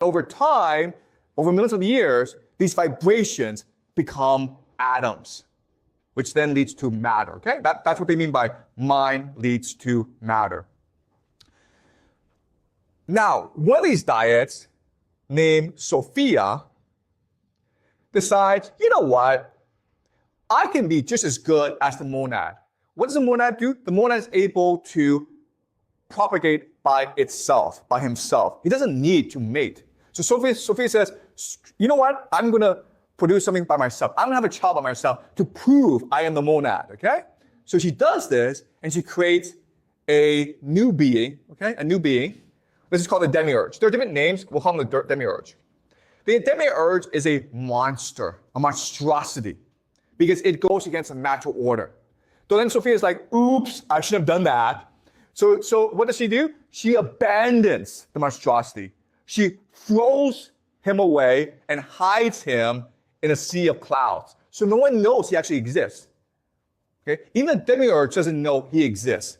over time, over millions of years, these vibrations become atoms, which then leads to matter, okay? That's what they mean by mind leads to matter. Now, one of these dyads, named Sophia, decides, you know what? I can be just as good as the monad. What does the monad do? The monad is able to propagate by itself, by himself. He doesn't need to mate. So Sophia says, you know what? I'm going to produce something by myself. I'm going to have a child by myself to prove I am the monad, okay? So she does this, and she creates a new being, okay? A new being. This is called the demiurge. There are different names. We'll call them the demiurge. The demiurge is a monster, a monstrosity, because it goes against the natural order. So then Sophia is like, oops, I shouldn't have done that. So what does she do? She abandons the monstrosity. She throws him away and hides him in a sea of clouds. So no one knows he actually exists. Okay? Even the demiurge doesn't know he exists.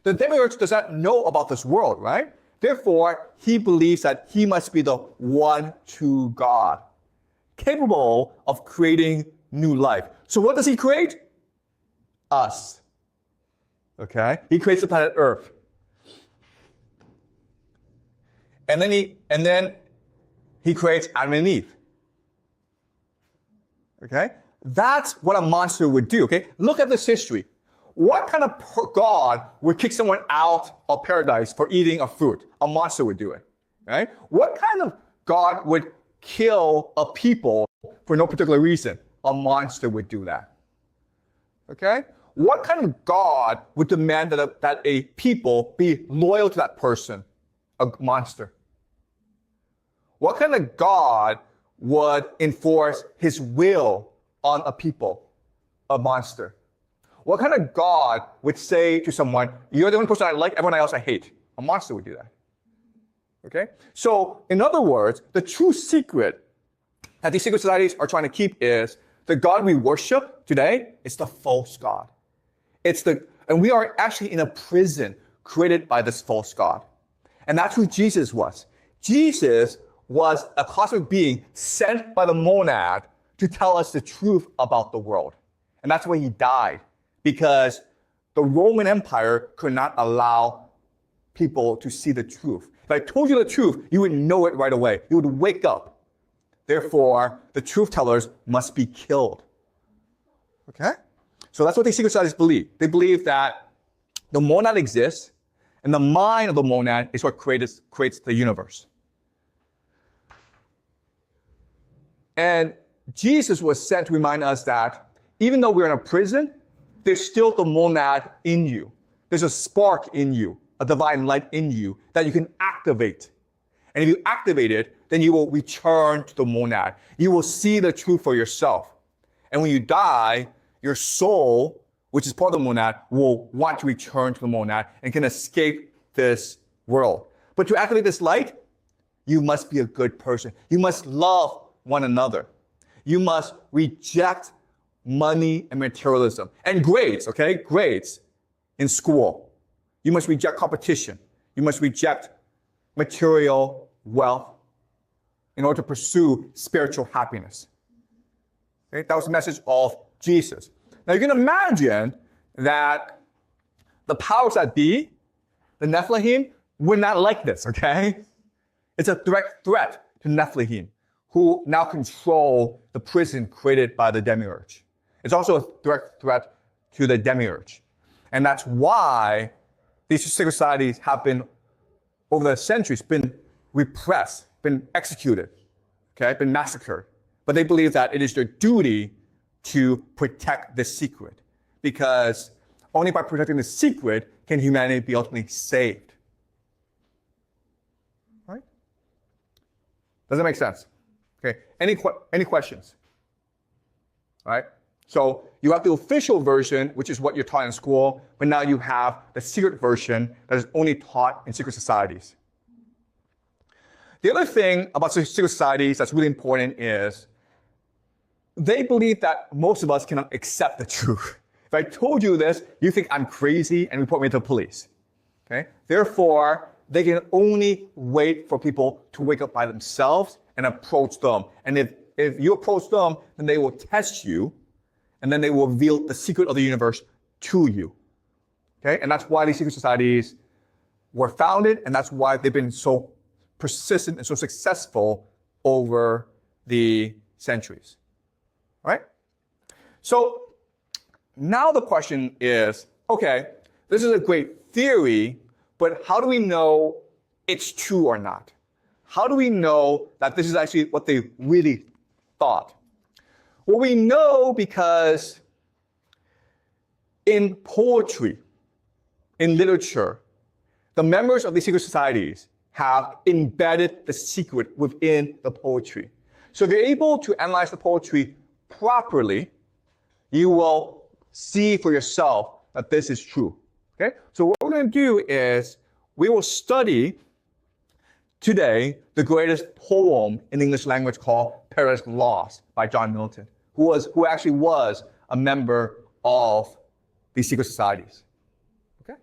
The demiurge does not know about this world, right? Therefore, he believes that he must be the one true God, capable of creating new life. So what does he create? Us. Okay? He creates the planet Earth. And then he creates Adam and Eve. Okay? That's what a monster would do, okay? Look at this history. What kind of God would kick someone out of paradise for eating a fruit? A monster would do it, right? What kind of God would kill a people for no particular reason? A monster would do that, okay? What kind of God would demand that a people be loyal to that person? A monster. What kind of God would enforce his will on a people? A monster. What kind of God would say to someone, you're the only person I like, everyone else I hate? A monster would do that. Okay? So, in other words, the true secret that these secret societies are trying to keep is the God we worship today is the false God. And we are actually in a prison created by this false God. And that's who Jesus was. Jesus was a cosmic being sent by the monad to tell us the truth about the world. And that's why he died. Because the Roman Empire could not allow people to see the truth. If I told you the truth, you would know it right away. You would wake up. Therefore, the truth tellers must be killed. Okay? So that's what these secret societies believe. They believe that the monad exists, and the mind of the monad is what creates the universe. And Jesus was sent to remind us that even though we're in a prison, there's still the monad in you. There's a spark in you, a divine light in you that you can activate. And if you activate it, then you will return to the monad. You will see the truth for yourself. And when you die, your soul, which is part of the monad, will want to return to the monad and can escape this world. But to activate this light, you must be a good person. You must love one another. You must reject money and materialism. And grades, okay? Grades in school. You must reject competition. You must reject material wealth in order to pursue spiritual happiness. Okay? That was the message of Jesus. Now you can imagine that the powers that be, the Nephilim, were not like this, okay? It's a direct threat to Nephilim, who now control the prison created by the demiurge. It's also a direct threat to the demiurge. And that's why these secret societies have been, over the centuries, been repressed, been executed, okay, been massacred. But they believe that it is their duty to protect this secret, because only by protecting the secret can humanity be ultimately saved. Right? Does that make sense? Okay. Any questions? All right. So you have the official version, which is what you're taught in school, but now you have the secret version that is only taught in secret societies. The other thing about secret societies that's really important is they believe that most of us cannot accept the truth. If I told you this, you think I'm crazy and report me to the police. Okay? Therefore, they can only wait for people to wake up by themselves and approach them. And if you approach them, then they will test you, and then they will reveal the secret of the universe to you. Okay? And that's why these secret societies were founded, and that's why they've been so persistent and so successful over the centuries. All right? So now the question is, okay, this is a great theory, but how do we know it's true or not? How do we know that this is actually what they really thought? Well, we know because in poetry, in literature, the members of these secret societies have embedded the secret within the poetry. So if you're able to analyze the poetry properly, you will see for yourself that this is true. Okay? So what we're going to do is we will study today the greatest poem in the English language called Paradise Lost by John Milton, who actually was a member of these secret societies. Okay?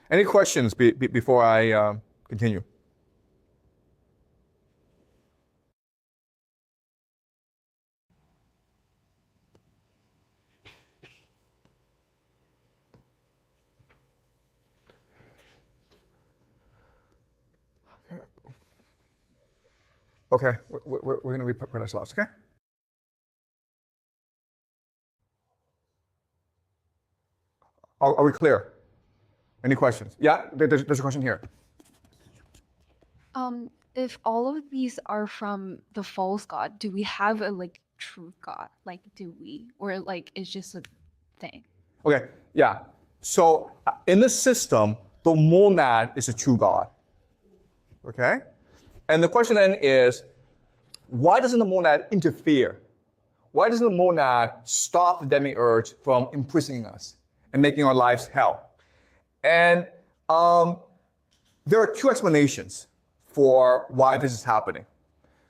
Any questions before I continue? Okay, we're going to read Paradise Lost, okay? Are we clear? Any questions? Yeah, there's a question here. If all of these are from the false god, do we have a true god? Do we? Or it's just a thing? Okay, yeah. So in this system, the monad is a true god. Okay? And the question then is, why doesn't the monad interfere? Why doesn't the monad stop the demiurge from imprisoning us and making our lives hell? And there are two explanations for why this is happening.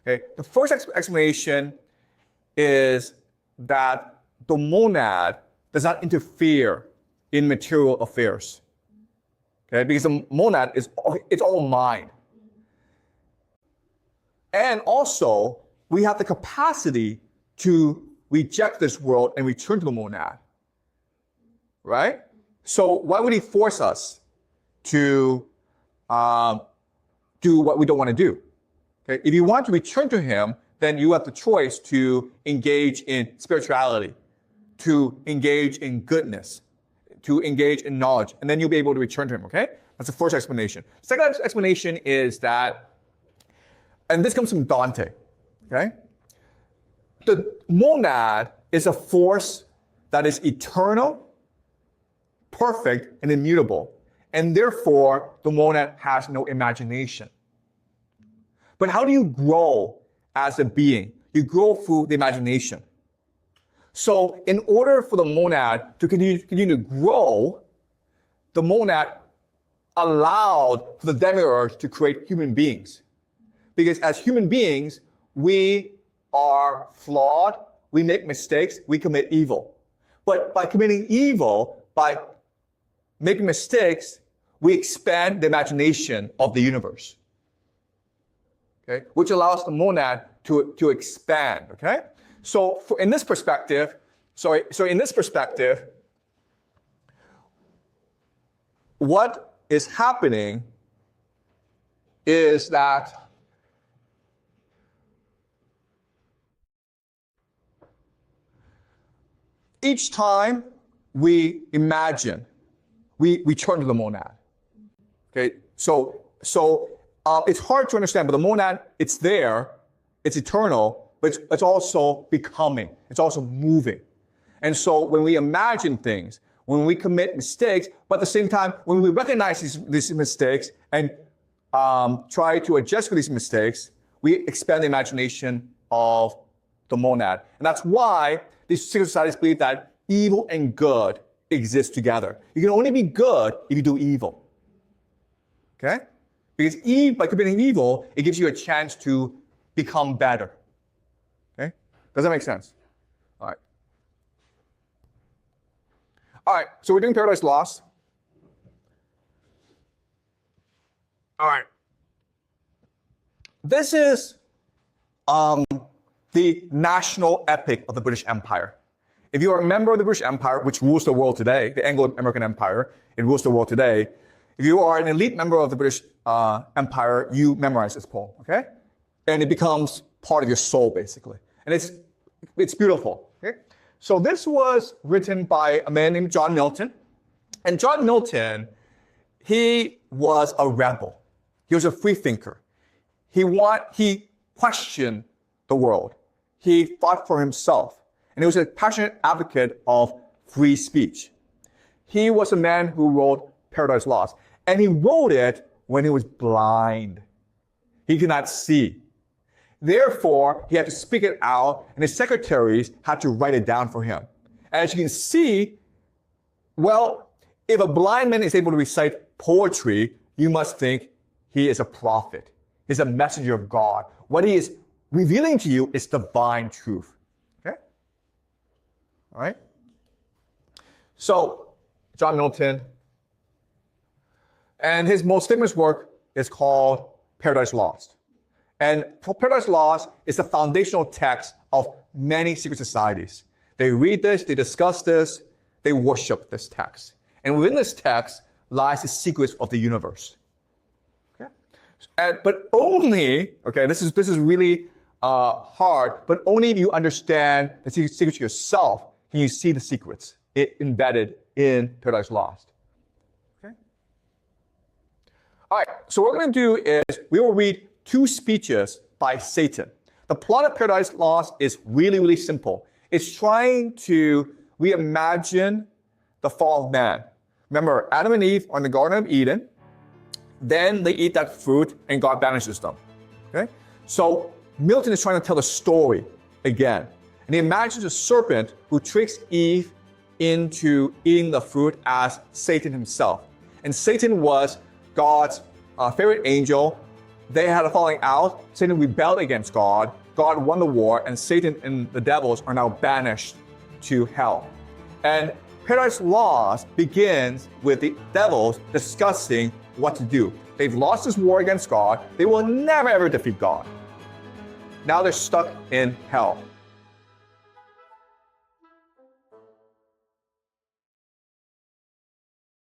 Okay? The first explanation is that the monad does not interfere in material affairs. Okay? Because the monad it's all mind. And also, we have the capacity to reject this world and return to the monad. Right? So why would he force us to do what we don't want to do? Okay? If you want to return to him, then you have the choice to engage in spirituality, to engage in goodness, to engage in knowledge, and then you'll be able to return to him, okay? That's the first explanation. The second explanation is that, and this comes from Dante, okay? The monad is a force that is eternal, perfect, and immutable, and therefore the monad has no imagination. But how do you grow as a being? You grow through the imagination. So in order for the monad to continue to grow, the monad allowed for the demiurge to create human beings. Because as human beings, we are flawed, we make mistakes, we commit evil. But by committing evil, by making mistakes, we expand the imagination of the universe. Okay? Which allows the monad to expand, okay? So in this perspective, what is happening is that each time we imagine, we return to the monad. Okay, so it's hard to understand, but the monad, it's there, it's eternal, but it's also becoming, it's also moving. And so when we imagine things, when we commit mistakes, but at the same time, when we recognize these mistakes and try to adjust for these mistakes, we expand the imagination of the monad. And that's why these secret societies believe that evil and good exist together. You can only be good if you do evil. Okay? Because by committing evil, it gives you a chance to become better. Okay? Does that make sense? All right. All right, so we're doing Paradise Lost. All right. This is the national epic of the British Empire. If you are a member of the British Empire, which rules the world today, the Anglo-American Empire, it rules the world today. If you are an elite member of the British Empire, you memorize this poem, okay? And it becomes part of your soul, basically. And it's beautiful, okay? So this was written by a man named John Milton. And John Milton, he was a rebel. He was a free thinker. He questioned the world. He fought for himself. And he was a passionate advocate of free speech. He was a man who wrote Paradise Lost. And he wrote it when he was blind. He could not see. Therefore, he had to speak it out, and his secretaries had to write it down for him. And as you can see, well, if a blind man is able to recite poetry, you must think he is a prophet. He's a messenger of God. What he is revealing to you is divine truth. Okay? All right? So, John Milton, and his most famous work is called Paradise Lost. And Paradise Lost is the foundational text of many secret societies. They read this, they discuss this, they worship this text. And within this text lies the secrets of the universe. Okay? But only, okay, this is really hard, but only if you understand the secrets yourself can you see the secrets embedded in Paradise Lost. Okay? All right, so what we're going to do is we will read 2 speeches by Satan. The plot of Paradise Lost is really, really simple. It's trying to reimagine the fall of man. Remember, Adam and Eve are in the Garden of Eden. Then they eat that fruit and God banishes them. Okay? So Milton is trying to tell the story again. And he imagines a serpent who tricks Eve into eating the fruit as Satan himself. And Satan was God's favorite angel. They had a falling out. Satan rebelled against God. God won the war, and Satan and the devils are now banished to hell. And Paradise Lost begins with the devils discussing what to do. They've lost this war against God. They will never ever defeat God. Now they're stuck in hell.